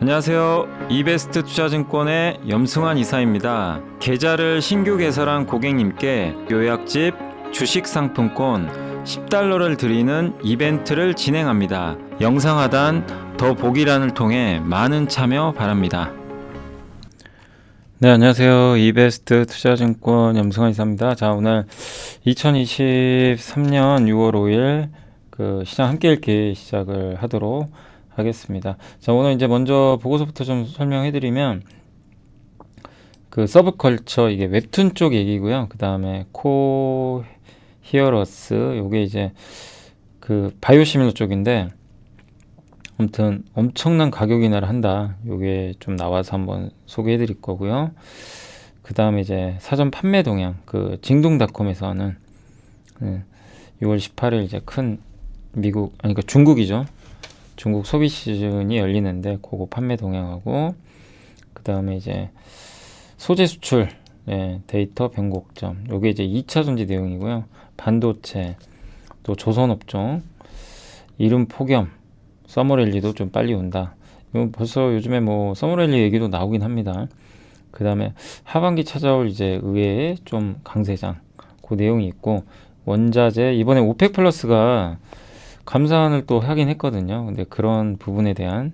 안녕하세요. 이베스트 투자증권의 염승환 이사입니다. 계좌를 신규 개설한 고객님께 요약집 주식 상품권 10달러를 드리는 이벤트를 진행합니다. 영상 하단 더 보기란을 통해 많은 참여 바랍니다. 네, 안녕하세요. 이베스트 투자증권 염승환 이사입니다. 자, 오늘 2023년 6월 5일 시장 함께 읽기 시작을 하도록 하겠습니다. 자, 오늘 이제 먼저 보고서부터 좀 설명해 드리면 서브컬처 이게 웹툰 쪽 얘기고요. 그 다음에 코히어러스 요게 이제 바이오시밀러 쪽인데 아무튼 엄청난 가격 인하를 한다. 요게 좀 나와서 한번 소개해 드릴 거고요. 그 다음에 이제 사전 판매 동향 징동닷컴에서 하는 6월 18일 이제 큰 미국 그러니까 중국이죠. 중국 소비 시즌이 열리는데 그거 판매 동향하고 그 다음에 이제 소재 수출 데이터 변곡점 요게 이제 2차 전지 내용이고요. 반도체 또 조선업종 이름 폭염 서머랠리도 좀 빨리 온다. 이건 벌써 요즘에 뭐 서머랠리 얘기도 나오긴 합니다. 그 다음에 하반기 찾아올 이제 의회의 좀 강세장 그 내용이 있고 원자재 이번에 오펙 플러스가 감산을 또 하긴 했거든요. 근데 그런 부분에 대한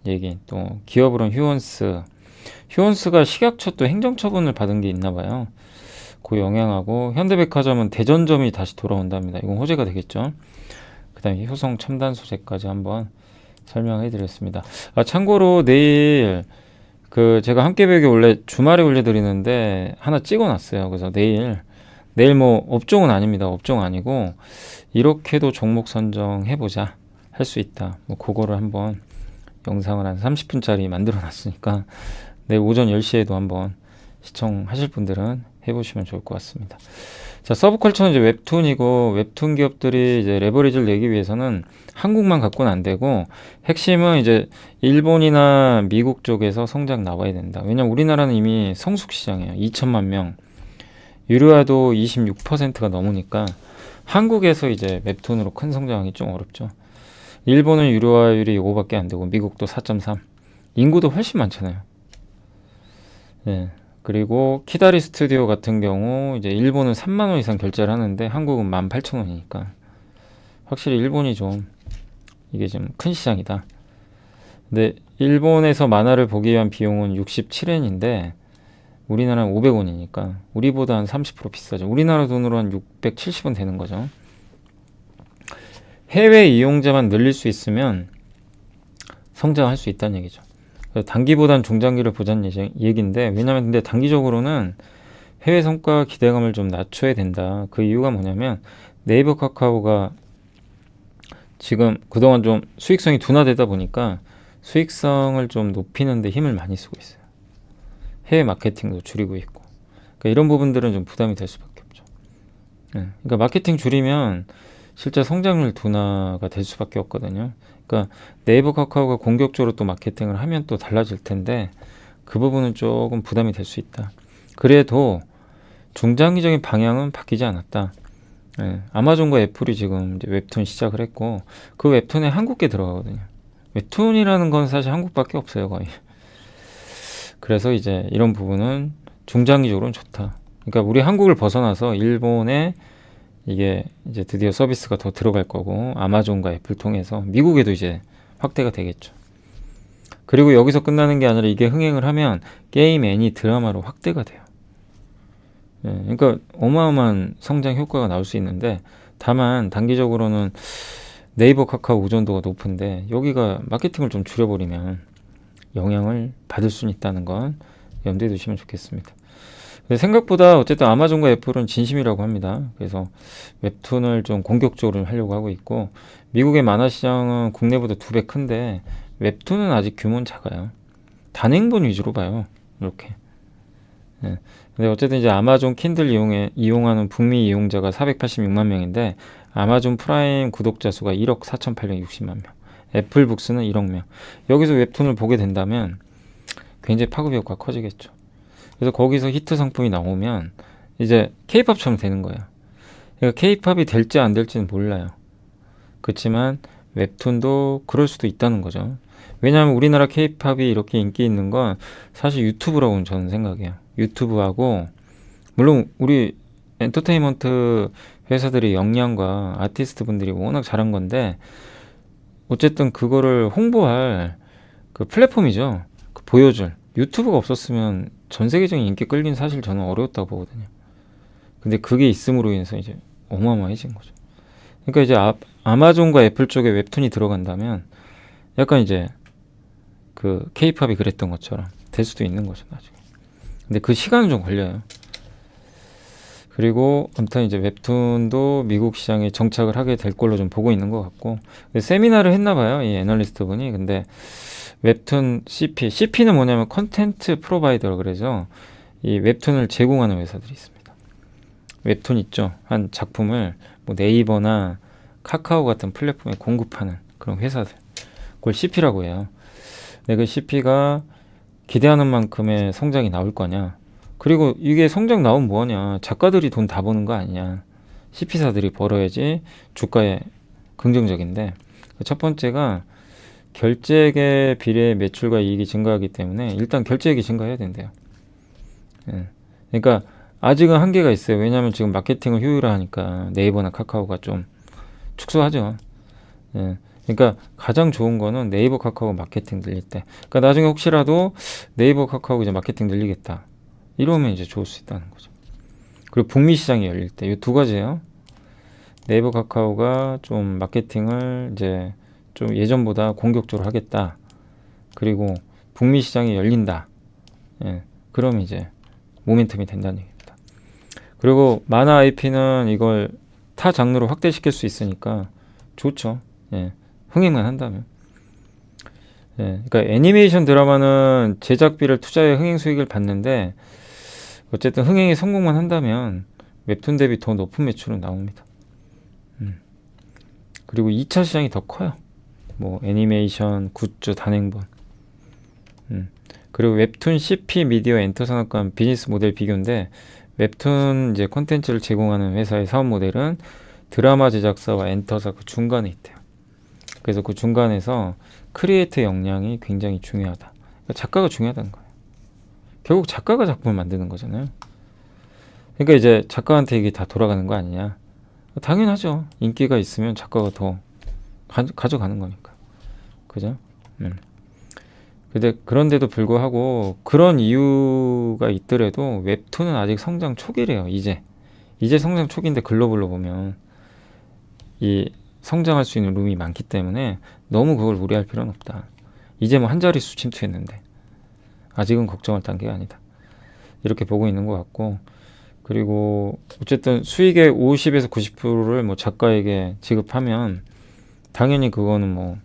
얘기 또 기업으로는 휴원스가 식약처 또 행정처분을 받은 게 있나 봐요. 그 영향하고 현대백화점은 대전점이 다시 돌아온답니다. 이건 호재가 되겠죠. 그 다음에 효성 첨단 소재까지 한번 설명해 드렸습니다. 참고로 내일 제가 함께백에 원래 주말에 올려드리는데 하나 찍어놨어요. 그래서 내일 뭐 업종은 아닙니다. 업종 아니고 이렇게도 종목 선정해보자 할 수 있다. 뭐 그거를 한번 영상을 한 30분짜리 만들어 놨으니까 내일 오전 10시에도 한번 시청하실 분들은 해보시면 좋을 것 같습니다. 자, 서브컬처는 이제 웹툰이고 웹툰 기업들이 이제 레버리지를 내기 위해서는 한국만 갖고는 안 되고 핵심은 이제 일본이나 미국 쪽에서 성장 나와야 된다. 왜냐면 우리나라는 이미 성숙 시장이에요. 2천만 명. 유료화도 26%가 넘으니까 한국에서 이제 웹툰으로 큰 성장하기 좀 어렵죠. 일본은 유료화율이 5밖에 안 되고 미국도 4.3. 인구도 훨씬 많잖아요. 그리고 키다리 스튜디오 같은 경우 이제 일본은 3만 원 이상 결제를 하는데 한국은 18,000원이니까 확실히 일본이 좀 이게 좀 큰 시장이다. 근데 일본에서 만화를 보기 위한 비용은 67엔인데 우리나라는 500원이니까 우리보다 한 30% 비싸죠. 우리나라 돈으로 한 670원 되는 거죠. 해외 이용자만 늘릴 수 있으면 성장할 수 있다는 얘기죠. 단기보단 중장기를 보자는 얘기인데 왜냐면 근데 단기적으로는 해외 성과 기대감을 좀 낮춰야 된다. 그 이유가 뭐냐면 네이버 카카오가 지금 그동안 좀 수익성이 둔화되다 보니까 수익성을 좀 높이는 데 힘을 많이 쓰고 있어요. 해외 마케팅도 줄이고 있고 그러니까 이런 부분들은 좀 부담이 될 수밖에 없죠. 그러니까 마케팅 줄이면 실제 성장률 둔화가 될 수밖에 없거든요. 그러니까 네이버 카카오가 공격적으로 또 마케팅을 하면 또 달라질 텐데 그 부분은 조금 부담이 될 수 있다. 그래도 중장기적인 방향은 바뀌지 않았다. 아마존과 애플이 지금 이제 웹툰 시작을 했고 그 웹툰에 한국계 들어가거든요. 웹툰이라는 건 사실 한국밖에 없어요, 거의. 그래서 이제 이런 부분은 중장기적으로는 좋다. 그러니까 우리 한국을 벗어나서 일본에 이게 이제 드디어 서비스가 더 들어갈 거고 아마존과 애플 통해서 미국에도 이제 확대가 되겠죠. 그리고 여기서 끝나는 게 아니라 이게 흥행을 하면 게임, 애니, 드라마로 확대가 돼요. 그러니까 어마어마한 성장 효과가 나올 수 있는데 다만 단기적으로는 네이버, 카카오 의존도가 높은데 여기가 마케팅을 좀 줄여버리면 영향을 받을 수는 있다는 건 염두에 두시면 좋겠습니다. 생각보다 어쨌든 아마존과 애플은 진심이라고 합니다. 그래서 웹툰을 좀 공격적으로 하려고 하고 있고 미국의 만화 시장은 국내보다 2배 큰데 웹툰은 아직 규모는 작아요. 단행본 위주로 봐요. 이렇게. 근데 어쨌든 이제 아마존 킨들 이용하는 북미 이용자가 486만 명인데 아마존 프라임 구독자 수가 1억 4,860만 명. 애플 북스는 1억 명. 여기서 웹툰을 보게 된다면 굉장히 파급 효과가 커지겠죠. 그래서 거기서 히트 상품이 나오면 이제 케이팝처럼 되는 거예요. 그러니까 케이팝이 될지 안 될지는 몰라요. 그렇지만 웹툰도 그럴 수도 있다는 거죠. 왜냐하면 우리나라 케이팝이 이렇게 인기 있는 건 사실 유튜브라고 저는 생각해요. 유튜브하고 물론 우리 엔터테인먼트 회사들의 역량과 아티스트 분들이 워낙 잘한 건데 어쨌든 그거를 홍보할 그 플랫폼이죠. 그 보여줄 유튜브가 없었으면 전 세계적인 인기 끌긴 사실 저는 어려웠다고 보거든요. 근데 그게 있음으로 인해서 이제 어마어마해진 거죠. 그러니까 이제 아마존과 애플 쪽에 웹툰이 들어간다면 약간 이제 그 케이팝이 그랬던 것처럼 될 수도 있는 거죠, 나중에. 근데 그 시간은 좀 걸려요. 그리고 아무튼 이제 웹툰도 미국 시장에 정착을 하게 될 걸로 좀 보고 있는 것 같고, 세미나를 했나 봐요, 이 애널리스트 분이. 근데 웹툰 CP는 뭐냐면 컨텐츠 프로바이더라 그래서 이 웹툰을 제공하는 회사들이 있습니다. 웹툰 있죠. 한 작품을 뭐 네이버나 카카오 같은 플랫폼에 공급하는 그런 회사들. 그걸 CP라고 해요. 근데 그 CP가 기대하는 만큼의 성장이 나올 거냐. 그리고 이게 성장 나오면 뭐하냐. 작가들이 돈 다 버는 거 아니냐. CP사들이 벌어야지 주가에 긍정적인데, 첫 번째가 결제액에 비례 매출과 이익이 증가하기 때문에 일단 결제액이 증가해야 된대요. 예. 그러니까 아직은 한계가 있어요. 왜냐하면 지금 마케팅을 효율화하니까 네이버나 카카오가 좀 축소하죠. 예. 그러니까 가장 좋은 거는 네이버 카카오 마케팅 늘릴 때. 그러니까 나중에 혹시라도 네이버 카카오 이제 마케팅 늘리겠다. 이러면 이제 좋을 수 있다는 거죠. 그리고 북미 시장이 열릴 때 이 두 가지예요. 네이버 카카오가 좀 마케팅을 이제 좀 예전보다 공격적으로 하겠다. 그리고 북미 시장이 열린다. 예. 그럼 이제 모멘텀이 된다는 얘기입니다. 그리고 만화 IP는 이걸 타 장르로 확대시킬 수 있으니까 좋죠. 예. 흥행만 한다면. 예. 그러니까 애니메이션 드라마는 제작비를 투자해 흥행 수익을 받는데 어쨌든 흥행에 성공만 한다면 웹툰 대비 더 높은 매출은 나옵니다. 그리고 2차 시장이 더 커요. 뭐 애니메이션, 굿즈, 단행본. 그리고 웹툰 CP 미디어 엔터 산업 간 비즈니스 모델 비교인데, 웹툰 이제 콘텐츠를 제공하는 회사의 사업 모델은 드라마 제작사와 엔터사 그 중간에 있대요. 그래서 그 중간에서 크리에이터 역량이 굉장히 중요하다. 그러니까 작가가 중요하다는 거예요. 결국 작가가 작품을 만드는 거잖아요. 그러니까 이제 작가한테 이게 다 돌아가는 거 아니냐. 당연하죠. 인기가 있으면 작가가 더 가져가는 거니까. 그죠? 근데 그런데도 불구하고 그런 이유가 있더라도 웹툰은 아직 성장 초기래요. 이제 성장 초기인데 글로벌로 보면 이 성장할 수 있는 룸이 많기 때문에 너무 그걸 무리할 필요는 없다. 이제 뭐 한 자릿수 침투했는데 아직은 걱정할 단계가 아니다. 이렇게 보고 있는 것 같고, 그리고 어쨌든 수익의 50에서 90%를 뭐 작가에게 지급하면 당연히 그거는 뭐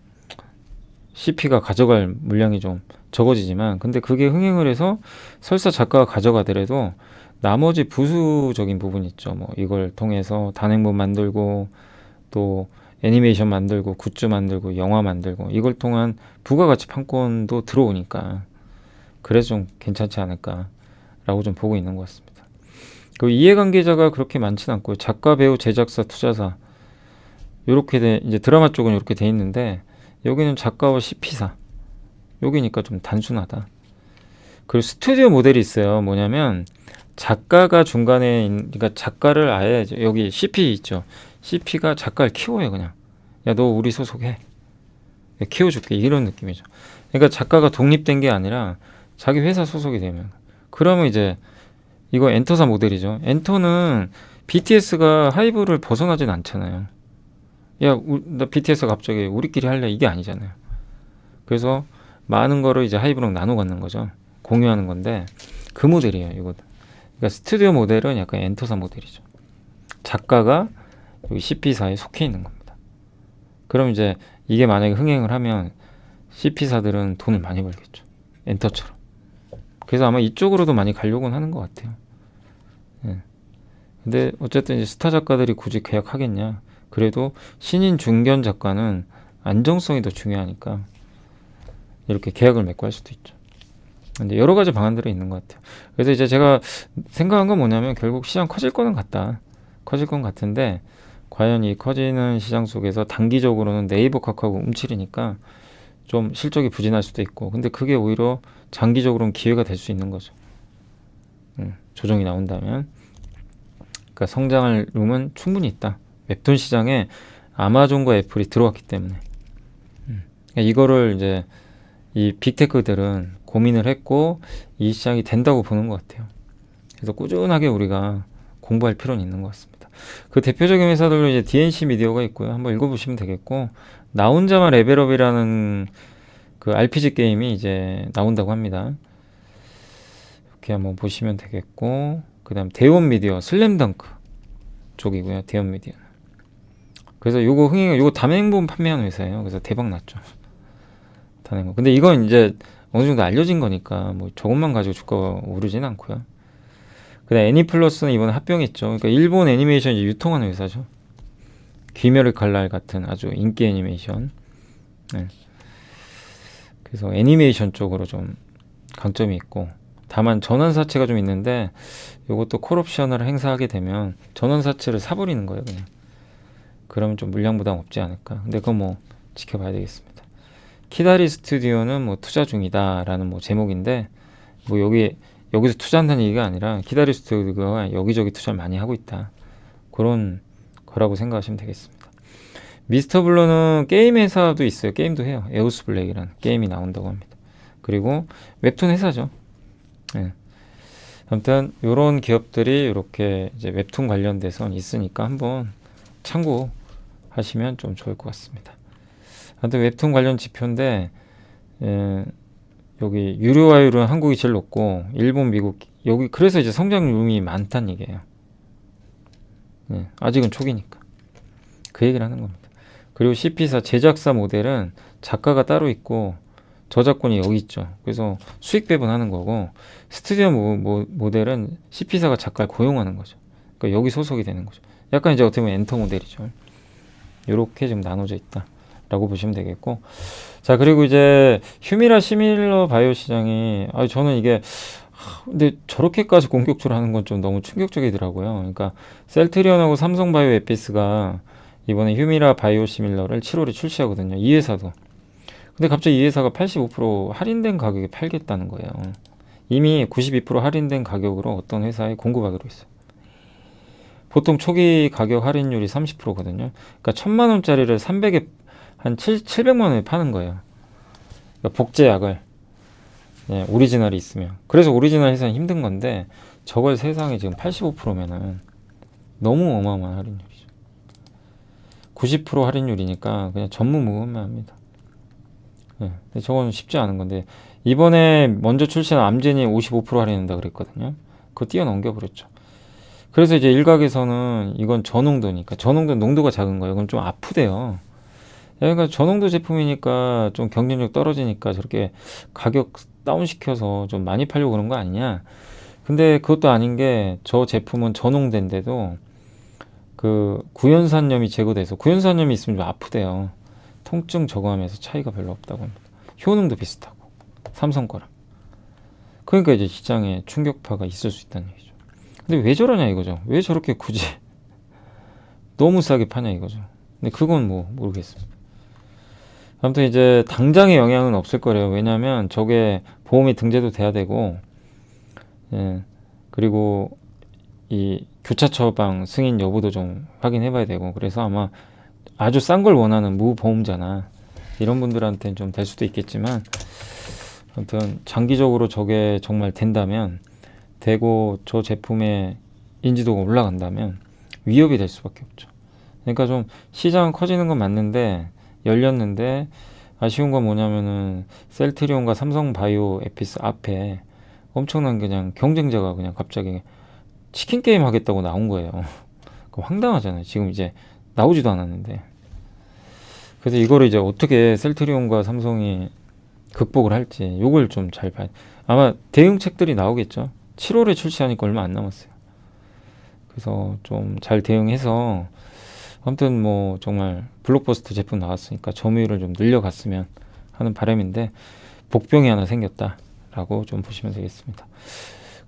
CP가 가져갈 물량이 좀 적어지지만, 근데 그게 흥행을 해서 설사 작가가 가져가더라도 나머지 부수적인 부분이 있죠. 뭐 이걸 통해서 단행본 만들고 또 애니메이션 만들고 굿즈 만들고 영화 만들고 이걸 통한 부가가치 판권도 들어오니까 그래서 좀 괜찮지 않을까라고 좀 보고 있는 것 같습니다. 그 이해관계자가 그렇게 많지는 않고요. 작가, 배우, 제작사, 투자사 이렇게 이제 드라마 쪽은 이렇게 돼 있는데 여기는 작가와 CP사 여기니까 좀 단순하다. 그리고 스튜디오 모델이 있어요. 뭐냐면 작가가 중간에 그러니까 작가를 아예 여기 CP 있죠. CP가 작가를 키워요. 그냥 야 너 우리 소속해. 키워줄게 이런 느낌이죠. 그러니까 작가가 독립된 게 아니라 자기 회사 소속이 되면 그러면 이제 이거 엔터사 모델이죠. 엔터는 BTS가 하이브를 벗어나진 않잖아요. 야, 나 BTS가 갑자기 우리끼리 할래 이게 아니잖아요. 그래서 많은 거를 이제 하이브랑 나눠 갖는 거죠. 공유하는 건데 그 모델이에요. 이거. 그러니까 스튜디오 모델은 약간 엔터사 모델이죠. 작가가 여기 CP사에 속해 있는 겁니다. 그럼 이제 이게 만약에 흥행을 하면 CP사들은 돈을 많이 벌겠죠. 엔터처럼. 그래서 아마 이쪽으로도 많이 가려고는 하는 것 같아요. 예. 근데 어쨌든 이제 스타 작가들이 굳이 계약하겠냐. 그래도 신인 중견 작가는 안정성이 더 중요하니까 이렇게 계약을 맺고 할 수도 있죠. 근데 여러 가지 방안들이 있는 것 같아요. 그래서 이제 제가 생각한 건 뭐냐면 결국 시장 커질 거는 같다. 커질 건 같은데 과연 이 커지는 시장 속에서 단기적으로는 네이버 카카오가 움츠리니까 좀 실적이 부진할 수도 있고, 근데 그게 오히려 장기적으로는 기회가 될 수 있는 거죠. 조정이 나온다면. 그러니까 성장할 룸은 충분히 있다. 웹툰 시장에 아마존과 애플이 들어왔기 때문에. 그러니까 이거를 이제 이 빅테크들은 고민을 했고 이 시장이 된다고 보는 것 같아요. 그래서 꾸준하게 우리가 공부할 필요는 있는 것 같습니다. 그 대표적인 회사들로 이제 DNC 미디어가 있고요. 한번 읽어보시면 되겠고, 나 혼자만 레벨업이라는 그 RPG 게임이 이제 나온다고 합니다. 이렇게 한번 보시면 되겠고, 그 다음 대원 미디어 슬램덩크 쪽이고요. 대원 미디어. 그래서 요거 단행본 판매하는 회사예요. 그래서 대박 났죠. 단행본. 근데 이건 이제 어느 정도 알려진 거니까 뭐 저것만 가지고 주가가 오르진 않고요. 그다음 애니플러스는 이번에 합병했죠. 그러니까 일본 애니메이션 이제 유통하는 회사죠. 귀멸의 칼날 같은 아주 인기 애니메이션. 네. 그래서 애니메이션 쪽으로 좀 강점이 있고, 다만 전환사채가 좀 있는데 이것도 콜옵션을 행사하게 되면 전환사채를 사버리는 거예요, 그냥. 그러면 좀 물량 부담 없지 않을까. 근데 그건 뭐 지켜봐야 되겠습니다. 키다리 스튜디오는 뭐 투자 중이다라는 뭐 제목인데, 뭐 여기서 투자한다는 얘기가 아니라 키다리 스튜디오가 여기저기 투자를 많이 하고 있다, 그런 거라고 생각하시면 되겠습니다. 미스터 블루는 게임 회사도 있어요. 게임도 해요. 에오스 블랙이라는 게임이 나온다고 합니다. 그리고 웹툰 회사죠. 네. 아무튼 이런 기업들이 이렇게 이제 웹툰 관련돼서 있으니까 한번 참고하시면 좀 좋을 것 같습니다. 아무튼 웹툰 관련 지표인데, 여기 유료화율은 한국이 제일 높고 일본, 미국, 여기 그래서 이제 성장률이 많다는 얘기예요. 네, 아직은 초기니까 그 얘기를 하는 겁니다. 그리고 CP사 제작사 모델은 작가가 따로 있고 저작권이 여기 있죠. 그래서 수익 배분하는 거고, 스튜디오 모델은 CP사가 작가를 고용하는 거죠. 그러니까 여기 소속이 되는 거죠. 약간 이제 어떻게 보면 엔터 모델이죠. 이렇게 좀 나눠져 있다라고 보시면 되겠고, 자, 그리고 이제 휴미라 시밀러 바이오 시장이, 저는 이게 근데 저렇게까지 공격적으로 하는 건 좀 너무 충격적이더라고요. 그러니까 셀트리온하고 삼성바이오 에피스가 이번에 휴미라 바이오 시밀러를 7월에 출시하거든요. 이 회사도. 근데 갑자기 이 회사가 85% 할인된 가격에 팔겠다는 거예요. 이미 92% 할인된 가격으로 어떤 회사에 공급하기로 했어요. 보통 초기 가격 할인율이 30%거든요. 그러니까 1000만 원짜리를 300에 한 700만 원에 파는 거예요. 그러니까 복제약을. 네, 오리지널이 있으면. 그래서 오리지널 회사는 힘든 건데, 저걸 세상에 지금 85%면은 너무 어마어마한 할인율이죠. 90% 할인율이니까 그냥 전무후무만 합니다. 네, 근데 저건 쉽지 않은 건데, 이번에 먼저 출시한 암젠이 55% 할인한다 그랬거든요. 그거 뛰어넘겨 버렸죠. 그래서 이제 일각에서는 이건 저농도니까, 저농도 농도가 작은 거예요. 이건 좀 아프대요. 그러니까 저농도 제품이니까 좀 경쟁력 떨어지니까 저렇게 가격 다운시켜서 좀 많이 팔려고 그런 거 아니냐. 근데 그것도 아닌 게, 저 제품은 저농된데도 그 구연산염이 제거돼서, 구연산염이 있으면 좀 아프대요. 통증 저감하면서 차이가 별로 없다고 합니다. 효능도 비슷하고 삼성 거랑. 그러니까 이제 시장에 충격파가 있을 수 있다는 얘기죠. 근데 왜 저러냐 이거죠. 왜 저렇게 굳이 너무 싸게 파냐 이거죠. 근데 그건 뭐 모르겠습니다. 아무튼 이제 당장의 영향은 없을 거래요. 왜냐하면 저게 보험이 등재도 돼야 되고, 그리고 이 교차 처방 승인 여부도 좀 확인해 봐야 되고, 그래서 아마 아주 싼 걸 원하는 무보험자나 이런 분들한테는 좀 될 수도 있겠지만, 아무튼 장기적으로 저게 정말 된다면, 되고 저 제품의 인지도가 올라간다면 위협이 될 수밖에 없죠. 그러니까 좀 시장은 커지는 건 맞는데, 열렸는데 아쉬운 건 뭐냐면은 셀트리온과 삼성바이오 에피스 앞에 엄청난 그냥 경쟁자가 그냥 갑자기 치킨 게임 하겠다고 나온 거예요. 그럼 황당하잖아요. 지금 이제 나오지도 않았는데. 그래서 이거를 이제 어떻게 셀트리온과 삼성이 극복을 할지, 요걸 좀 잘 봐야. 아마 대응책들이 나오겠죠. 7월에 출시하니까 얼마 안 남았어요. 그래서 좀 잘 대응해서, 아무튼 뭐 정말 블록버스터 제품 나왔으니까 점유율을 좀 늘려갔으면 하는 바람인데, 복병이 하나 생겼다라고 좀 보시면 되겠습니다.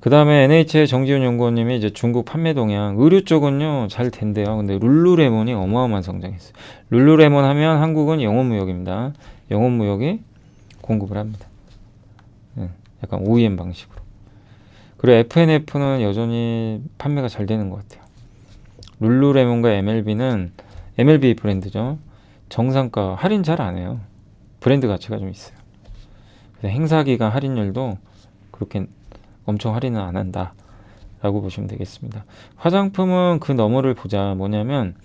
그 다음에 NH의 정지훈 연구원님이 이제 중국 판매 동향, 의류 쪽은요 잘 된대요. 근데 룰루레몬이 어마어마한 성장했어요. 룰루레몬 하면 한국은 영업무역입니다. 영업무역이 공급을 합니다. 약간 OEM 방식으로. 그리고 FNF는 여전히 판매가 잘 되는 것 같아요. 룰루레몬과 MLB는 MLB 브랜드죠. 정상가 할인 잘 안 해요. 브랜드 가치가 좀 있어요. 그래서 행사 기간 할인율도 그렇게 엄청 할인은 안 한다 라고 보시면 되겠습니다. 화장품은 그 너머를 보자. 뭐냐면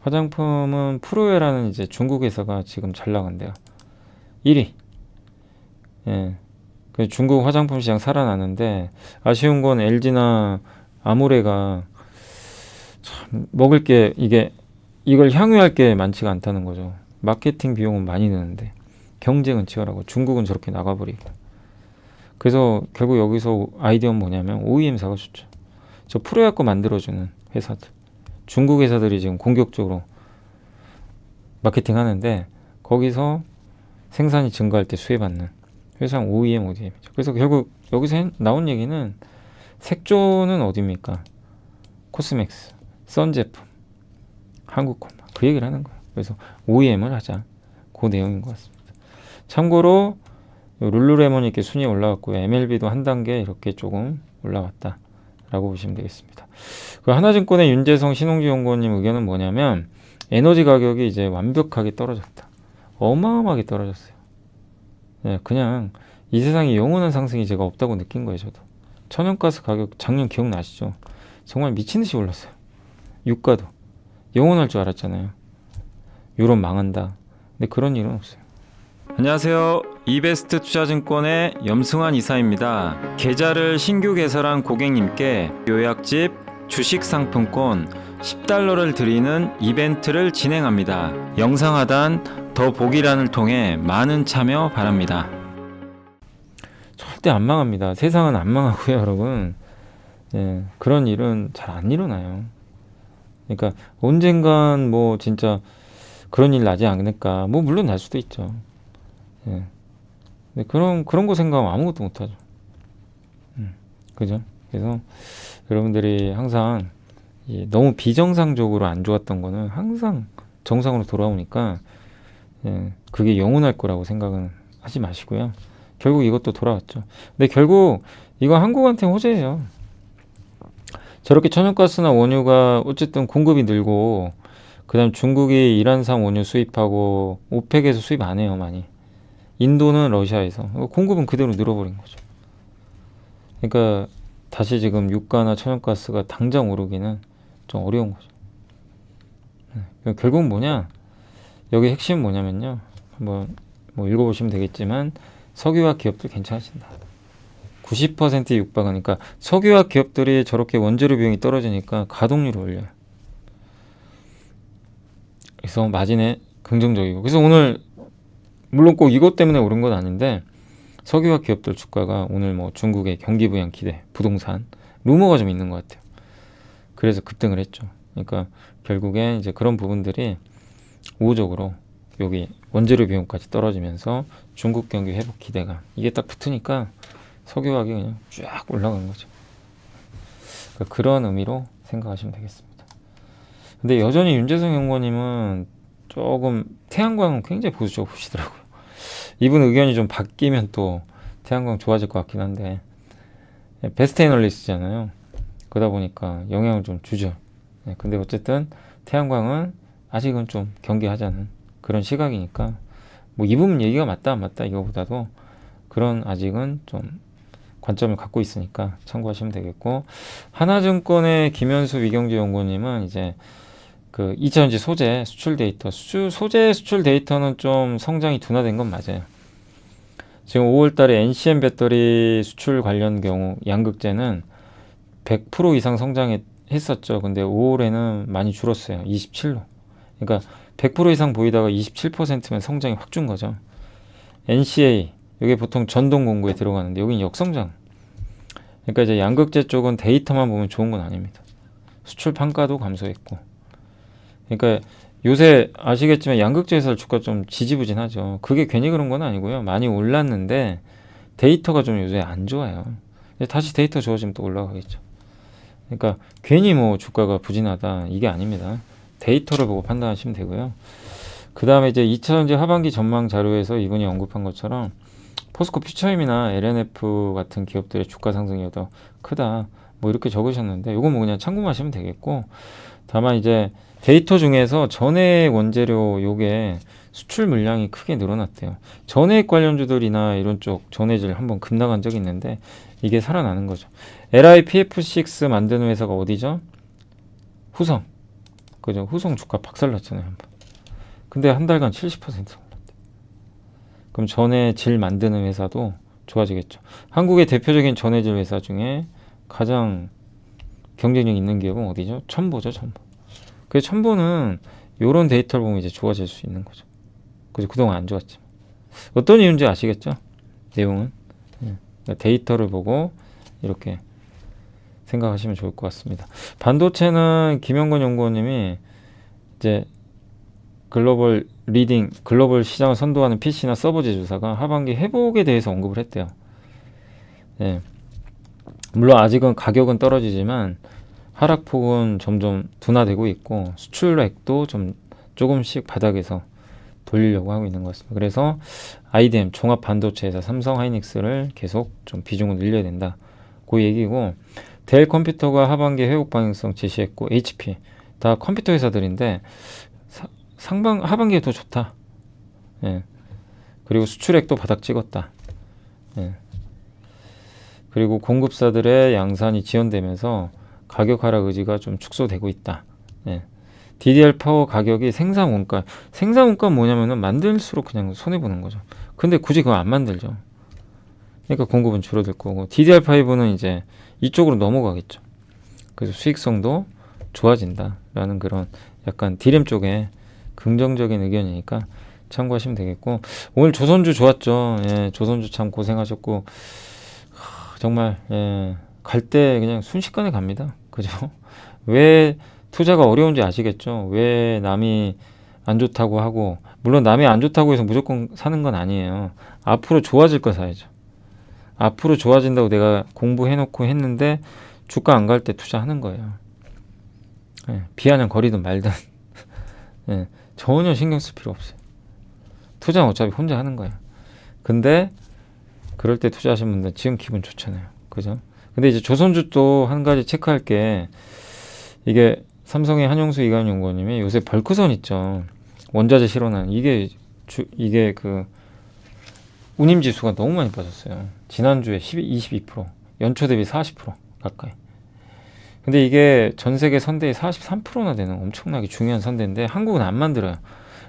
화장품은 프로웨라는 이제 중국 회사가 지금 잘 나간대요. 1위. 예. 중국 화장품 시장 살아나는데 아쉬운 건 LG나 아모레가 참 먹을 게 이걸 향유할 게 많지가 않다는 거죠. 마케팅 비용은 많이 드는데 경쟁은 치열하고 중국은 저렇게 나가버리고. 그래서 결국 여기서 아이디어는 뭐냐면 OEM사가 좋죠. 저 프로야 거 만들어주는 회사들. 중국 회사들이 지금 공격적으로 마케팅 하는데 거기서 생산이 증가할 때 수혜받는 회사는 OEM이죠. 그래서 결국 여기서 나온 얘기는 색조는 어디입니까? 코스맥스, 선 제품, 한국콘 그 얘기를 하는 거예요. 그래서 OEM을 하자. 그 내용인 것 같습니다. 참고로 룰루레몬이 이렇게 순위 올라갔고요. MLB도 한 단계 이렇게 조금 올라왔다 라고 보시면 되겠습니다. 그 하나증권의 윤재성 신홍주 연구원님 의견은 뭐냐면 에너지 가격이 이제 완벽하게 떨어졌다. 어마어마하게 떨어졌어요. 네, 그냥 이 세상에 영원한 상승이 제가 없다고 느낀 거예요. 저도 천연가스 가격 작년 기억나시죠? 정말 미친듯이 올랐어요. 유가도 영원할 줄 알았잖아요. 유럽 망한다. 근데 그런 일은 없어요. 안녕하세요. 이베스트 투자증권의 염승환 이사입니다. 계좌를 신규 개설한 고객님께 요약집 주식 상품권 10달러를 드리는 이벤트를 진행합니다. 영상 하단 더보기란을 통해 많은 참여 바랍니다. 절대 안 망합니다. 세상은 안 망하고요, 여러분. 예, 그런 일은 잘 안 일어나요. 그러니까 언젠간 뭐 진짜 그런 일 나지 않을까. 뭐 물론 날 수도 있죠. 예. 근데 그런 거 생각하면 아무것도 못하죠. 그죠? 그래서 여러분들이 항상 너무 비정상적으로 안 좋았던 거는 항상 정상으로 돌아오니까 그게 영원할 거라고 생각은 하지 마시고요. 결국 이것도 돌아왔죠. 근데 결국 이거 한국한테 호재예요. 저렇게 천연가스나 원유가 어쨌든 공급이 늘고 그 다음 중국이 이란산 원유 수입하고 오펙에서 수입 안 해요 많이. 인도는 러시아에서 공급은 그대로 늘어버린 거죠. 그러니까 다시 지금 유가나 천연가스가 당장 오르기는 좀 어려운 거죠. 결국 뭐냐, 여기 핵심은 뭐냐면요, 한번 뭐 읽어보시면 되겠지만 석유화학 기업들 괜찮아진다. 90%에 육박하니까 석유화학 기업들이 저렇게 원재료 비용이 떨어지니까 가동률을 올려요. 그래서 마진에 긍정적이고, 그래서 오늘 물론 꼭 이것 때문에 오른 건 아닌데 석유화학 기업들 주가가 오늘 뭐 중국의 경기 부양 기대, 부동산 루머가 좀 있는 것 같아요. 그래서 급등을 했죠. 그러니까 결국에 이제 그런 부분들이 우호적으로 여기 원재료 비용까지 떨어지면서 중국 경기 회복 기대감 이게 딱 붙으니까 석유화학이 그냥 쫙 올라간 거죠. 그러니까 그런 의미로 생각하시면 되겠습니다. 근데 여전히 윤재성 연구원님은 조금 태양광은 굉장히 보수적으로 보시더라고요. 이분 의견이 좀 바뀌면 또 태양광 좋아질 것 같긴 한데 베스트 애널리스트잖아요. 그러다 보니까 영향을 좀 주죠. 근데 어쨌든 태양광은 아직은 좀 경계하자는 그런 시각이니까 뭐 이 부분 얘기가 맞다 안 맞다 이거보다도 그런 아직은 좀 관점을 갖고 있으니까 참고하시면 되겠고, 하나증권의 김현수 위경재 연구원님은 이제 그 2차전지 소재 수출 데이터, 소재 수출 데이터는 좀 성장이 둔화된 건 맞아요. 지금 5월달에 NCM 배터리 수출 관련 경우 양극재는 100% 이상 성장했었죠. 근데 5월에는 많이 줄었어요. 27로. 그러니까 100% 이상 보이다가 27%면 성장이 확 준 거죠. NCA 이게 보통 전동 공구에 들어가는데 여기는 역성장. 그러니까 이제 양극재 쪽은 데이터만 보면 좋은 건 아닙니다. 수출 판가도 감소했고. 그러니까 요새 아시겠지만 양극재 회사 주가 좀 지지부진하죠. 그게 괜히 그런 건 아니고요. 많이 올랐는데 데이터가 좀 요새 안 좋아요. 다시 데이터 좋아지면 또 올라가겠죠. 그러니까 괜히 뭐 주가가 부진하다 이게 아닙니다. 데이터를 보고 판단하시면 되고요. 그 다음에 이제 2차전지 하반기 전망 자료에서 이분이 언급한 것처럼 포스코 퓨처임이나 LNF 같은 기업들의 주가 상승이 더 크다. 뭐 이렇게 적으셨는데 이거 뭐 그냥 참고하시면 되겠고, 다만 이제 데이터 중에서 전해액 원재료 요게 수출 물량이 크게 늘어났대요. 전해액 관련주들이나 이런 쪽 전해질 한번 급락한 적이 있는데 이게 살아나는 거죠. LIPF6 만드는 회사가 어디죠? 후성. 그죠? 후성 주가 박살났잖아요, 한번. 근데 한 달간 70% 올랐대. 그럼 전해질 만드는 회사도 좋아지겠죠. 한국의 대표적인 전해질 회사 중에 가장 경쟁력 있는 기업은 어디죠? 첨보죠, 첨보. 그 첨보는 요런 데이터를 보면 이제 좋아질 수 있는 거죠. 그죠? 그동안 안 좋았지. 어떤 이유인지 아시겠죠? 내용은. 데이터를 보고 이렇게 생각하시면 좋을 것 같습니다. 반도체는 김영건 연구원님이 이제 글로벌 리딩, 글로벌 시장을 선도하는 PC나 서버 제조사가 하반기 회복에 대해서 언급을 했대요. 예. 물론 아직은 가격은 떨어지지만 하락폭은 점점 둔화되고 있고 수출액도 좀 조금씩 바닥에서 돌리려고 하고 있는 것 같습니다. 그래서 IDM 종합 반도체에서 삼성 하이닉스를 계속 좀 비중을 늘려야 된다. 그 얘기고, 델 컴퓨터가 하반기 회복 방향성 제시했고 HP 다 컴퓨터 회사들인데 하반기에 더 좋다. 예. 그리고 수출액도 바닥 찍었다. 예. 그리고 공급사들의 양산이 지연되면서 가격 하락 의지가 좀 축소되고 있다. 예. DDR4 가격이 생산 원가 뭐냐면은 만들수록 그냥 손해보는 거죠. 근데 굳이 그거 안 만들죠. 그러니까 공급은 줄어들 거고, DDR5는 이제 이쪽으로 넘어가겠죠. 그래서 수익성도 좋아진다라는 그런 약간 디램 쪽에 긍정적인 의견이니까 참고하시면 되겠고, 오늘 조선주 좋았죠. 예, 조선주 참 고생하셨고, 정말 예, 갈 때 그냥 순식간에 갑니다. 그죠? 왜 투자가 어려운지 아시겠죠? 왜 남이 안 좋다고 하고, 물론 남이 안 좋다고 해서 무조건 사는 건 아니에요. 앞으로 좋아질 거 사야죠. 앞으로 좋아진다고 내가 공부해놓고 했는데 주가 안 갈 때 투자하는 거예요. 예, 비아냥 거리든 말든 예, 전혀 신경 쓸 필요 없어요. 투자는 어차피 혼자 하는 거예요. 근데 그럴 때 투자하시는 분들 지금 기분 좋잖아요. 그죠? 근데 이제 조선주 또 한 가지 체크할 게, 이게 삼성의 한용수 이관연구원님이 요새 벌크선 있죠. 원자재 실어나는 이게 그 운임 지수가 너무 많이 빠졌어요. 지난주에 22%, 연초 대비 40% 가까이. 근데 이게 전 세계 선대의 43%나 되는 엄청나게 중요한 선대인데 한국은 안 만들어요.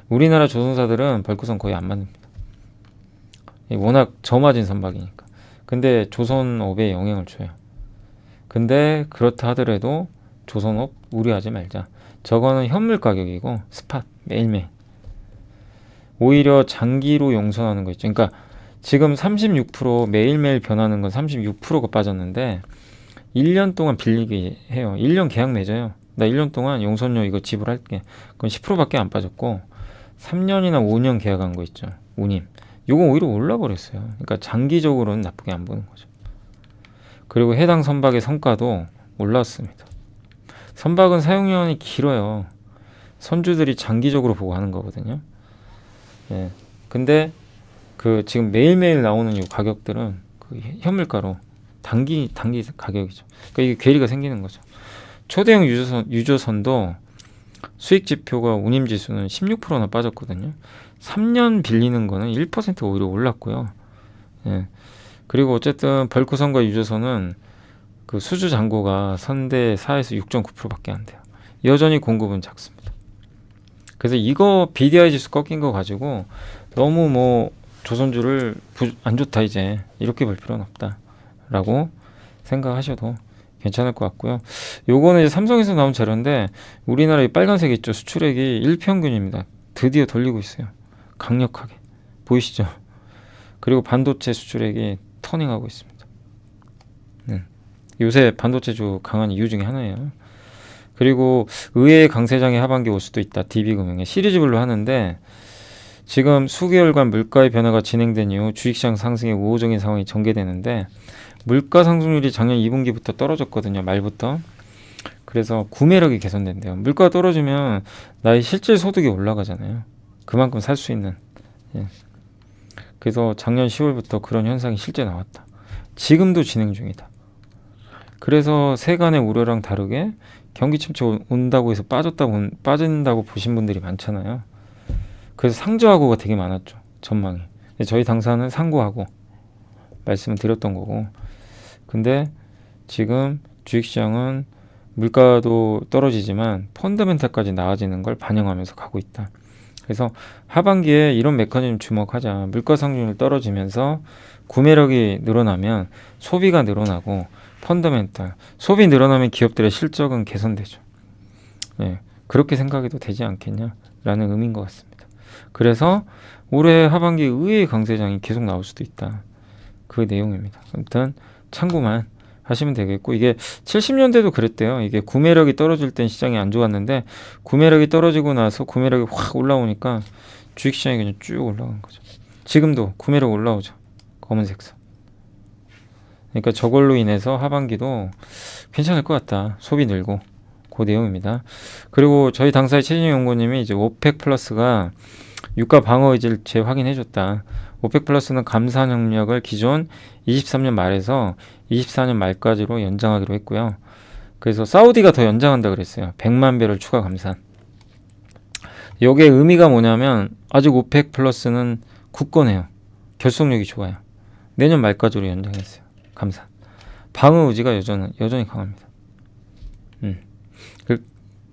우리나라 조선사들은 벌크선 거의 안 만듭니다. 워낙 저마진 선박이니까. 근데 조선업에 영향을 줘요. 근데 그렇다 하더라도 조선업 우려하지 말자. 저거는 현물 가격이고 스팟 매일매일. 오히려 장기로 용선하는 거 있죠. 그러니까 지금 36% 매일매일 변하는 건 36%가 빠졌는데 1년 동안 빌리게 해요. 1년 계약 맺어요. 나 1년 동안 용선료 이거 지불할게. 그건 10%밖에 안 빠졌고, 3년이나 5년 계약한 거 있죠. 운임. 요건 오히려 올라버렸어요. 그러니까 장기적으로는 나쁘게 안 보는 거죠. 그리고 해당 선박의 성과도 올랐습니다. 선박은 사용연이 길어요. 선주들이 장기적으로 보고 하는 거거든요. 예. 근데 그 지금 매일매일 나오는 이 가격들은 그 현물가로 단기 가격이죠. 그러니까 이게 괴리가 생기는 거죠. 초대형 유조선도 수익 지표가 운임 지수는 16%나 빠졌거든요. 3년 빌리는 거는 1%가 오히려 올랐고요. 예. 그리고 어쨌든 벌크선과 유조선은 그 수주 잔고가 선대 4에서 6.9%밖에 안 돼요. 여전히 공급은 작습니다. 그래서 이거 BDI 지수 꺾인 거 가지고 너무 뭐 조선주를 안 좋다 이제 이렇게 볼 필요는 없다라고 생각하셔도 괜찮을 것 같고요. 요거는 이제 삼성에서 나온 자료인데 우리나라 이 빨간색 있죠. 수출액이 1평균입니다. 드디어 돌리고 있어요. 강력하게. 보이시죠? 그리고 반도체 수출액이 터닝하고 있습니다. 요새 반도체주 강한 이유 중에 하나예요. 그리고 의외의 강세장이 하반기 올 수도 있다. DB금융에 시리즈별로 하는데 지금 수개월간 물가의 변화가 진행된 이후 주식시장 상승의 우호적인 상황이 전개되는데 물가 상승률이 작년 2분기부터 떨어졌거든요. 말부터. 그래서 구매력이 개선된대요. 물가가 떨어지면 나의 실질 소득이 올라가잖아요. 그만큼 살 수 있는. 예. 그래서 작년 10월부터 그런 현상이 실제 나왔다. 지금도 진행 중이다. 그래서 세간의 우려랑 다르게 경기 침체 온다고 해서 빠진다고 보신 분들이 많잖아요. 그래서 상저하고가 되게 많았죠. 전망이. 저희 당사는 상고하고 말씀을 드렸던 거고. 근데 지금 주식시장은 물가도 떨어지지만 펀더멘탈까지 나아지는 걸 반영하면서 가고 있다. 그래서 하반기에 이런 메커니즘 주목하자. 물가 상승률 떨어지면서 구매력이 늘어나면 소비가 늘어나고 펀더멘탈, 소비 늘어나면 기업들의 실적은 개선되죠. 예, 그렇게 생각해도 되지 않겠냐라는 의미인 것 같습니다. 그래서 올해 하반기 의외의 강세장이 계속 나올 수도 있다. 그 내용입니다. 아무튼 참고만 하시면 되겠고, 이게 70년대도 그랬대요. 이게 구매력이 떨어질 땐 시장이 안 좋았는데 구매력이 떨어지고 나서 구매력이 확 올라오니까 주식시장이 그냥 쭉 올라간 거죠. 지금도 구매력 올라오죠. 검은색 선. 그러니까 저걸로 인해서 하반기도 괜찮을 것 같다. 소비 늘고. 그 내용입니다. 그리고 저희 당사의 최진영 연구원님이 이제 오펙 플러스가 유가 방어 의지를 재확인해줬다. 오펙 플러스는 감산 협력을 기존 23년 말에서 24년 말까지로 연장하기로 했고요. 그래서 사우디가 더 연장한다 그랬어요. 100만 배럴 추가 감산. 이게 의미가 뭐냐면 아직 오펙 플러스는 굳건해요. 결속력이 좋아요. 내년 말까지로 연장했어요. 감산. 방어 의지가 여전히 강합니다.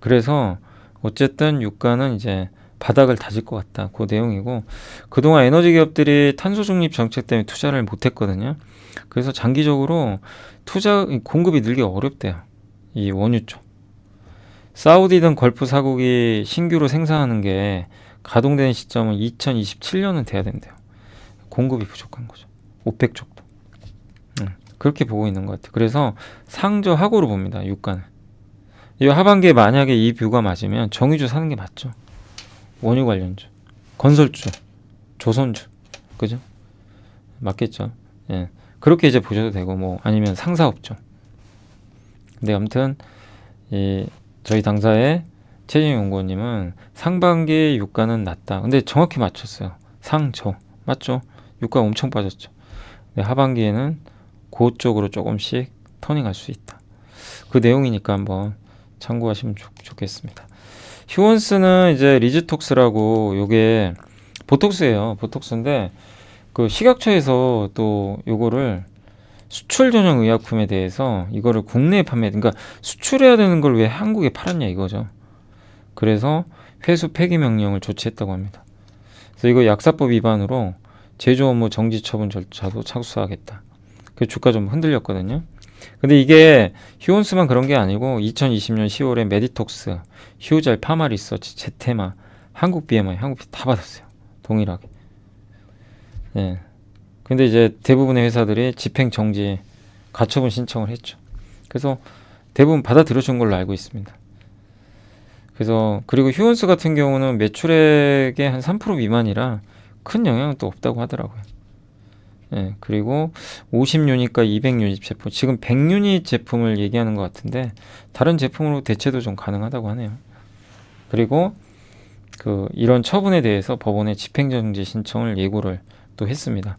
그래서 어쨌든 유가는 이제 바닥을 다질 것 같다. 그 내용이고, 그동안 에너지 기업들이 탄소 중립 정책 때문에 투자를 못했거든요. 그래서 장기적으로 공급이 늘기 어렵대요. 이 원유 쪽. 사우디 등 걸프 사국이 신규로 생산하는 게 가동되는 시점은 2027년은 돼야 된대요. 공급이 부족한 거죠. 오펙 쪽도. 그렇게 보고 있는 것 같아요. 그래서 상저하고로 봅니다. 유가는. 이 하반기에 만약에 이 뷰가 맞으면 정유주 사는 게 맞죠. 원유 관련주, 건설주, 조선주, 그죠? 맞겠죠. 예, 그렇게 이제 보셔도 되고, 뭐 아니면 상사업종. 근데 아무튼 저희 당사의 최진영 연구원님은 상반기 유가는 낮다. 근데 정확히 맞췄어요. 상저 맞죠? 유가 엄청 빠졌죠. 근데 하반기에는 그쪽으로 조금씩 터닝할 수 있다. 그 내용이니까 한번 참고하시면 좋겠습니다. 휴원스는 이제 리즈톡스라고, 요게 보톡스예요. 보톡스인데 그 식약처에서 또 요거를 수출 전용 의약품에 대해서 이거를 국내에 그러니까 수출해야 되는 걸 왜 한국에 팔았냐 이거죠. 그래서 회수 폐기 명령을 조치했다고 합니다. 그래서 이거 약사법 위반으로 제조 업무 정지 처분 절차도 착수하겠다. 그 주가 좀 흔들렸거든요. 근데 이게 휴온스만 그런 게 아니고 2020년 10월에 메디톡스, 휴젤, 파마리서치, 제테마, 한국 BMI 다 받았어요. 동일하게. 예. 근데 이제 대부분의 회사들이 집행 정지 가처분 신청을 했죠. 그래서 대부분 받아들여준 걸로 알고 있습니다. 그래서 그리고 휴온스 같은 경우는 매출액의 한 3% 미만이라 큰 영향은 또 없다고 하더라고요. 예, 그리고 50유닛과 200유닛 제품, 지금 100유닛 제품을 얘기하는 것 같은데 다른 제품으로 대체도 좀 가능하다고 하네요. 그리고 이런 처분에 대해서 법원에 집행정지 신청을 예고를 또 했습니다.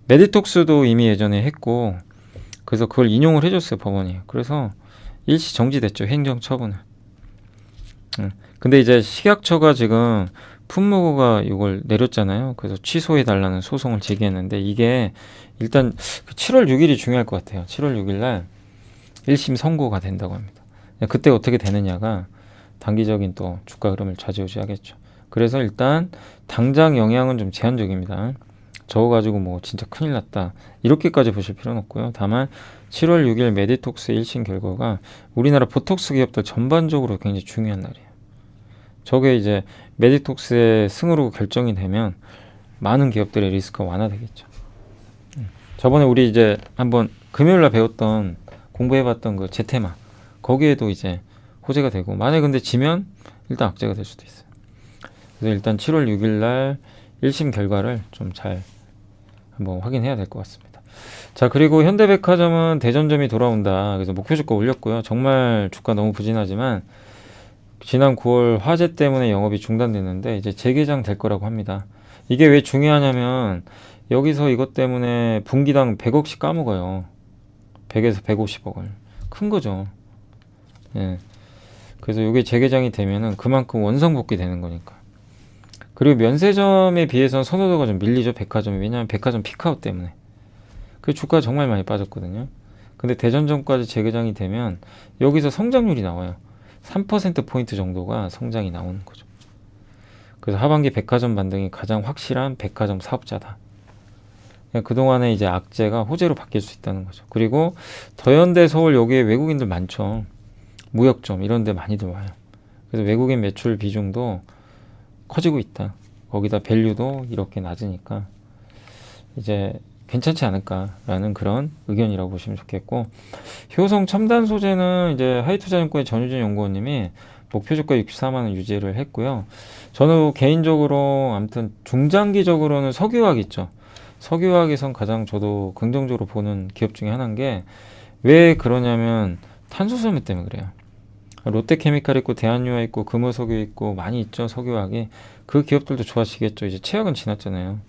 메디톡스도 이미 예전에 했고, 그래서 그걸 인용을 해줬어요, 법원이. 그래서 일시 정지됐죠, 행정처분을. 근데 이제 식약처가 지금 품무가 이걸 내렸잖아요. 그래서 취소해달라는 소송을 제기했는데, 이게 일단 7월 6일이 중요할 것 같아요. 7월 6일 날 1심 선고가 된다고 합니다. 그때 어떻게 되느냐가 단기적인 또 주가 흐름을 좌지우지하겠죠. 그래서 일단 당장 영향은 좀 제한적입니다. 저거 가지고 뭐 진짜 큰일 났다 이렇게까지 보실 필요는 없고요. 다만 7월 6일 메디톡스 1심 결과가 우리나라 보톡스 기업들 전반적으로 굉장히 중요한 날이에요. 저게 이제 메디톡스의 승으로 결정이 되면 많은 기업들의 리스크가 완화되겠죠. 저번에 우리 이제 한번 금요일날 배웠던 공부해봤던 그 제테마, 거기에도 이제 호재가 되고, 만약에 근데 지면 일단 악재가 될 수도 있어요. 그래서 일단 7월 6일날 1심 결과를 좀 잘 한번 확인해야 될 것 같습니다. 자, 그리고 현대백화점은 대전점이 돌아온다. 그래서 목표 주가 올렸고요. 정말 주가 너무 부진하지만 지난 9월 화재 때문에 영업이 중단됐는데 이제 재개장 될 거라고 합니다. 이게 왜 중요하냐면 여기서 이것 때문에 분기당 100억씩 까먹어요. 100에서 150억을. 큰 거죠. 예. 그래서 이게 재개장이 되면은 그만큼 원상복귀 되는 거니까. 그리고 면세점에 비해서는 선호도가 좀 밀리죠, 백화점이. 왜냐하면 백화점 피크아웃 때문에. 그 주가가 정말 많이 빠졌거든요. 근데 대전점까지 재개장이 되면 여기서 성장률이 나와요. 3%포인트 정도가 성장이 나오는 거죠. 그래서 하반기 백화점 반등이 가장 확실한 백화점 사업자다. 그동안에 이제 악재가 호재로 바뀔 수 있다는 거죠. 그리고 더현대 서울 여기에 외국인들 많죠. 무역점 이런 데 많이들 와요. 그래서 외국인 매출 비중도 커지고 있다. 거기다 밸류도 이렇게 낮으니까 이제 괜찮지 않을까라는 그런 의견이라고 보시면 좋겠고, 효성 첨단 소재는 이제 하이투자증권의 전유진 연구원님이 목표 주가 64만 원 유지를 했고요. 저는 개인적으로 아무튼 중장기적으로는 석유화학 있죠. 석유화학에선 가장 저도 긍정적으로 보는 기업 중에 하나인 게 왜 그러냐면 탄소섬유 때문에 그래요. 롯데케미칼 있고 대한유화 있고 금호석유 있고 많이 있죠. 석유화학이. 그 기업들도 좋아하시겠죠. 이제 최악은 지났잖아요.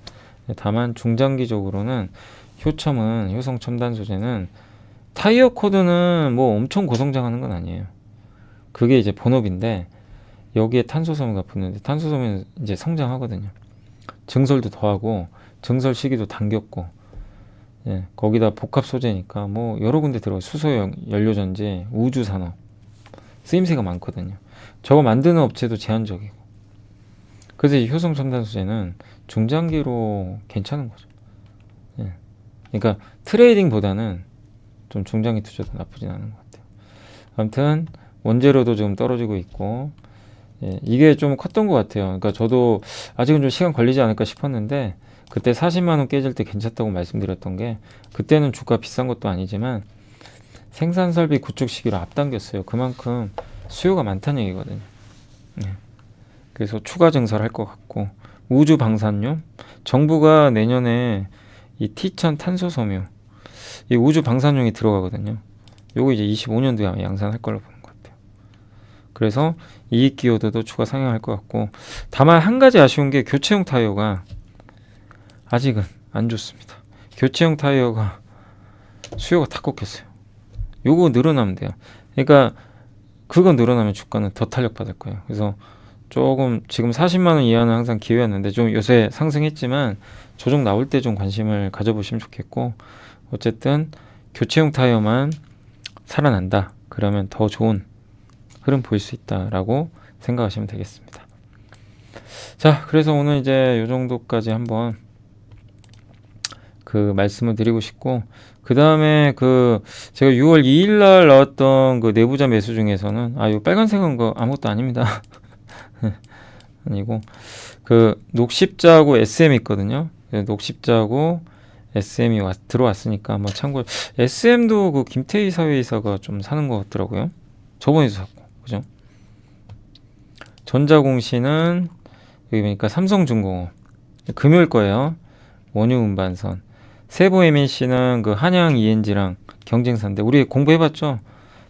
다만 중장기적으로는 효첨은 효성 첨단 소재는 타이어 코드는 뭐 엄청 고성장하는 건 아니에요. 그게 이제 본업인데 여기에 탄소섬유가 붙는데 탄소섬유는 이제 성장하거든요. 증설도 더하고 증설 시기도 당겼고, 예, 거기다 복합 소재니까 뭐 여러 군데 들어가. 수소 연료전지, 우주 산업 쓰임새가 많거든요. 저거 만드는 업체도 제한적이고. 그래서 이 효성 첨단 소재는 중장기로 괜찮은 거죠. 예. 그러니까 트레이딩보다는 좀 중장기 투자도 나쁘진 않은 것 같아요. 아무튼 원재료도 좀 떨어지고 있고, 예, 이게 좀 컸던 것 같아요. 그러니까 저도 아직은 좀 시간 걸리지 않을까 싶었는데 그때 40만 원 깨질 때 괜찮다고 말씀드렸던 게, 그때는 주가 비싼 것도 아니지만 생산 설비 구축 시기로 앞당겼어요. 그만큼 수요가 많다는 얘기거든요. 예. 그래서 추가 증설할 것 같고, 우주 방산용 정부가 내년에 이 T천 탄소섬유 이 우주 방산용이 들어가거든요. 요거 이제 25년도에 아마 양산할 걸로 보는 것 같아요. 그래서 이익 기여도도 추가 상향할 것 같고, 다만 한 가지 아쉬운 게 교체용 타이어가 아직은 안 좋습니다. 교체용 타이어가 수요가 다 꺾였어요. 요거 늘어나면 돼요. 그러니까 그거 늘어나면 주가는 더 탄력받을 거예요. 그래서 조금 지금 40만 원 이하는 항상 기회였는데 좀 요새 상승했지만 조정 나올 때 좀 관심을 가져보시면 좋겠고, 어쨌든 교체용 타이어만 살아난다. 그러면 더 좋은 흐름 보일 수 있다라고 생각하시면 되겠습니다. 자, 그래서 오늘 이제 요 정도까지 한번 그 말씀을 드리고 싶고, 그 다음에 그 제가 6월 2일 날 나왔던 그 내부자 매수 중에서는 이 빨간색은 거 아무것도 아닙니다. 아니고 그 녹십자하고 SM 있거든요. 녹십자하고 SM이 들어왔으니까 한번 참고. SM도 그 김태희 사회이사가 좀 사는 것 같더라고요. 저번에도 샀고, 그죠? 전자공시는 여기 보니까 삼성중공업 금요일 거예요. 원유 운반선. 세부 MNC는 그 한양 ENG랑 경쟁사인데 우리 공부해봤죠?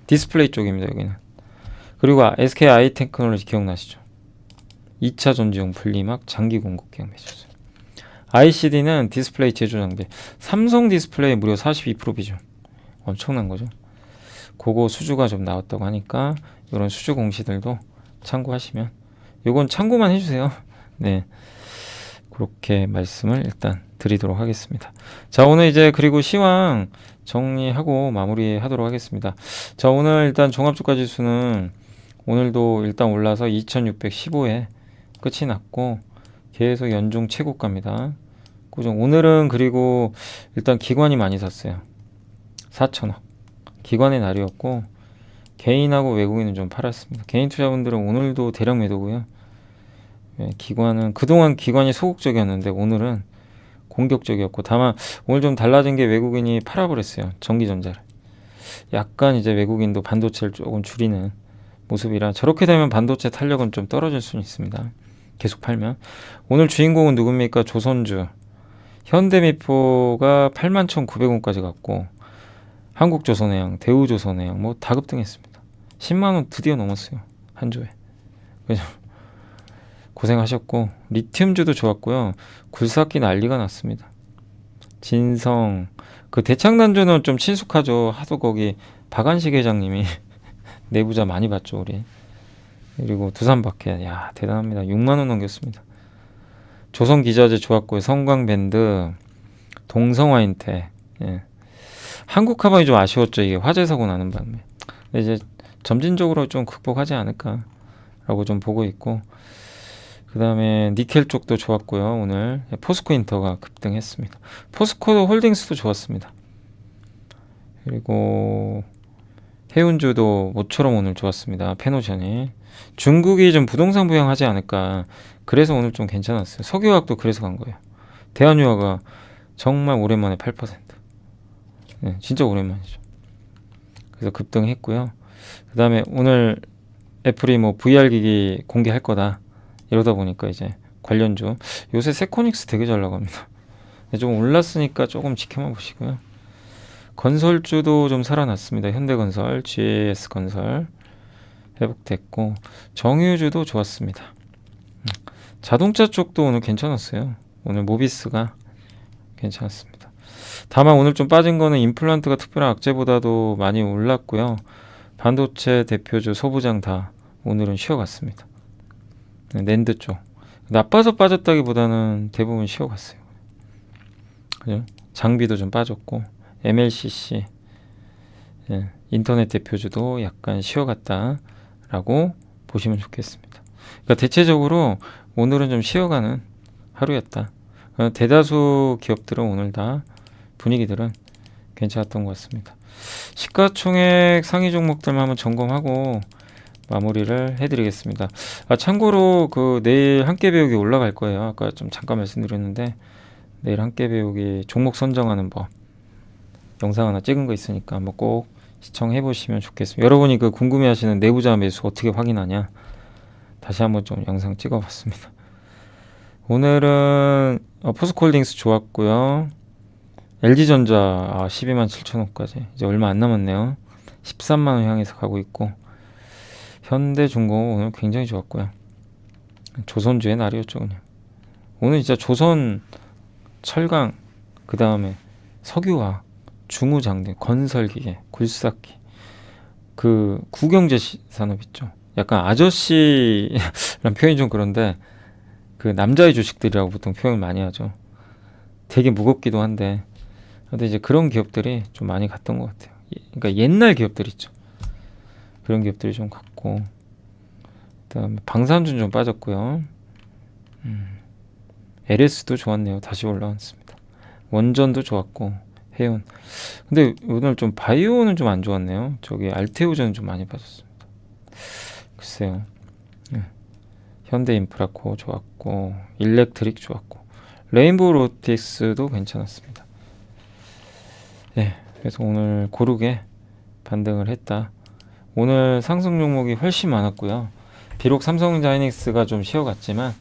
디스플레이 쪽입니다, 여기는. 그리고 SK 아이테크놀로지 기억나시죠? 2차 전지용 분리막 장기 공급 계약 맺었어요. ICD는 디스플레이 제조 장비. 삼성 디스플레이 무려 42% 비중. 엄청난 거죠. 그거 수주가 좀 나왔다고 하니까 이런 수주 공시들도 참고하시면, 요건 참고만 해주세요. 네, 그렇게 말씀을 일단 드리도록 하겠습니다. 자, 오늘 이제 그리고 시황 정리하고 마무리하도록 하겠습니다. 자, 오늘 일단 종합주가지수는 오늘도 일단 올라서 2615에 끝이 났고 계속 연중 최고가입니다. 꾸준. 오늘은 그리고 일단 기관이 많이 샀어요. 4천억. 기관의 날이었고 개인하고 외국인은 좀 팔았습니다. 개인 투자분들은 오늘도 대량 매도고요. 기관은 그동안 기관이 소극적이었는데 오늘은 공격적이었고, 다만 오늘 좀 달라진 게 외국인이 팔아버렸어요. 전기전자를. 약간 이제 외국인도 반도체를 조금 줄이는 모습이라 저렇게 되면 반도체 탄력은 좀 떨어질 수는 있습니다. 계속 팔면. 오늘 주인공은 누굽니까? 조선주. 현대미포가 81,900원까지 갔고 한국조선해양, 대우조선해양 뭐 다 급등했습니다. 10만 원 드디어 넘었어요. 한 주에. 그죠? 고생하셨고 리튬주도 좋았고요. 굴삭기 난리가 났습니다. 진성 그 대창단주는 좀 친숙하죠. 하도 거기 박안식 회장님이 내부자 많이 봤죠 우리. 그리고 두산박해 야 대단합니다. 6만 원 넘겼습니다. 조선기자재 좋았고요. 성광밴드, 동성화인테 예. 한국카방이 좀 아쉬웠죠. 이게 화재 사고 나는 바람에. 근데 이제 점진적으로 좀 극복하지 않을까라고 좀 보고 있고 그 다음에 니켈 쪽도 좋았고요. 오늘 포스코 인터가 급등했습니다. 포스코 홀딩스도 좋았습니다. 그리고 해운주도 모처럼 오늘 좋았습니다. 페노션이 중국이 좀 부동산 부양하지 않을까 그래서 오늘 좀 괜찮았어요. 석유화학도 그래서 간 거예요. 대한유화가 정말 오랜만에 8%. 네, 진짜 오랜만이죠. 그래서 급등했고요. 그 다음에 오늘 애플이 뭐 VR 기기 공개할 거다 이러다 보니까 이제 관련주 요새 세코닉스 되게 잘 나갑니다. 좀 올랐으니까 조금 지켜만 보시고요. 건설주도 좀 살아났습니다. 현대건설, GAS건설 회복됐고 정유주도 좋았습니다. 자동차 쪽도 오늘 괜찮았어요. 오늘 모비스가 괜찮았습니다. 다만 오늘 좀 빠진 거는 임플란트가 특별한 악재보다도 많이 올랐고요. 반도체 대표주 소부장 다 오늘은 쉬어갔습니다. 낸드 쪽 나빠서 빠졌다기보다는 대부분 쉬어갔어요. 그죠? 장비도 좀 빠졌고 MLCC 예, 인터넷 대표주도 약간 쉬어갔다라고 보시면 좋겠습니다. 그러니까 대체적으로 오늘은 좀 쉬어가는 하루였다. 대다수 기업들은 오늘 다 분위기들은 괜찮았던 것 같습니다. 시가총액 상위 종목들만 한번 점검하고 마무리를 해드리겠습니다. 참고로 그 내일 함께 배우기 올라갈 거예요. 아까 좀 잠깐 말씀드렸는데 내일 함께 배우기 종목 선정하는 법 영상 하나 찍은 거 있으니까 한번 꼭 시청해 보시면 좋겠습니다. 여러분이 그 궁금해하시는 내부자 매수 어떻게 확인하냐 다시 한번 좀 영상 찍어봤습니다. 오늘은 포스코홀딩스 좋았고요. LG전자 12만 7천원까지 이제 얼마 안 남았네요. 13만원 향해서 가고 있고 현대중공업 오늘 굉장히 좋았고요. 조선주의 날이었죠 그냥. 오늘 진짜 조선 철강 그 다음에 석유화 중우장대 건설기계 굴삭기 그 구경제 산업 있죠. 약간 아저씨란 표현이 좀 그런데 그 남자의 주식들이라고 보통 표현을 많이 하죠. 되게 무겁기도 한데 근데 이제 그런 기업들이 좀 많이 갔던 것 같아요. 그러니까 옛날 기업들 있죠. 그런 기업들이 좀 갔고 그다음에 방산주는 좀 빠졌고요. LS도 좋았네요. 다시 올라왔습니다. 원전도 좋았고 해운. 근데 오늘 좀 바이오는 좀 안 좋았네요. 저기 알테오전은 좀 많이 빠졌습니다. 글쎄요. 현대인프라코 좋았고 일렉트릭 좋았고 레인보우 로틱스도 괜찮았습니다. 네, 그래서 오늘 고르게 반등을 했다. 오늘 상승 종목이 훨씬 많았고요. 비록 삼성전자 하이닉스가 좀 쉬어갔지만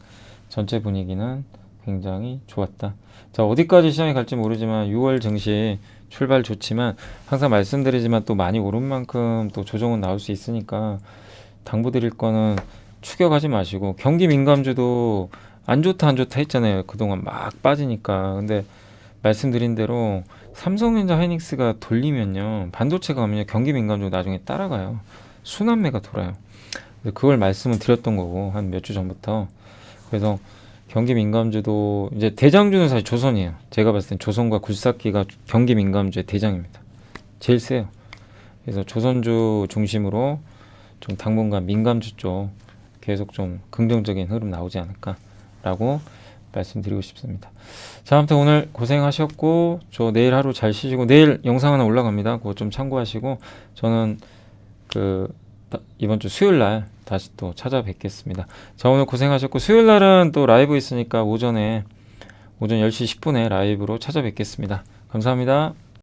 전체 분위기는 굉장히 좋았다. 자, 어디까지 시장이 갈지 모르지만 6월 증시 출발 좋지만 항상 말씀드리지만 또 많이 오른 만큼 또 조정은 나올 수 있으니까 당부드릴 거는 추격하지 마시고 경기 민감주도 안 좋다 했잖아요. 그동안 막 빠지니까. 근데 말씀드린 대로 삼성전자 하이닉스가 돌리면요 반도체가 가면요 경기 민감주 나중에 따라가요. 순환매가 돌아요. 그걸 말씀을 드렸던 거고 한 몇 주 전부터. 그래서 경기 민감주도 이제 대장주는 사실 조선이에요. 제가 봤을 땐 조선과 굴삭기가 경기 민감주의 대장입니다. 제일 세요. 그래서 조선주 중심으로 좀 당분간 민감주 쪽 계속 좀 긍정적인 흐름 나오지 않을까라고 말씀드리고 싶습니다. 자, 아무튼 오늘 고생하셨고 저 내일 하루 잘 쉬시고 내일 영상 하나 올라갑니다. 그거 좀 참고하시고 저는 그 이번 주 수요일 날 다시 또 찾아뵙겠습니다. 자, 오늘 고생하셨고 수요일 날은 또 라이브 있으니까 오전 10시 10분에 라이브로 찾아뵙겠습니다. 감사합니다.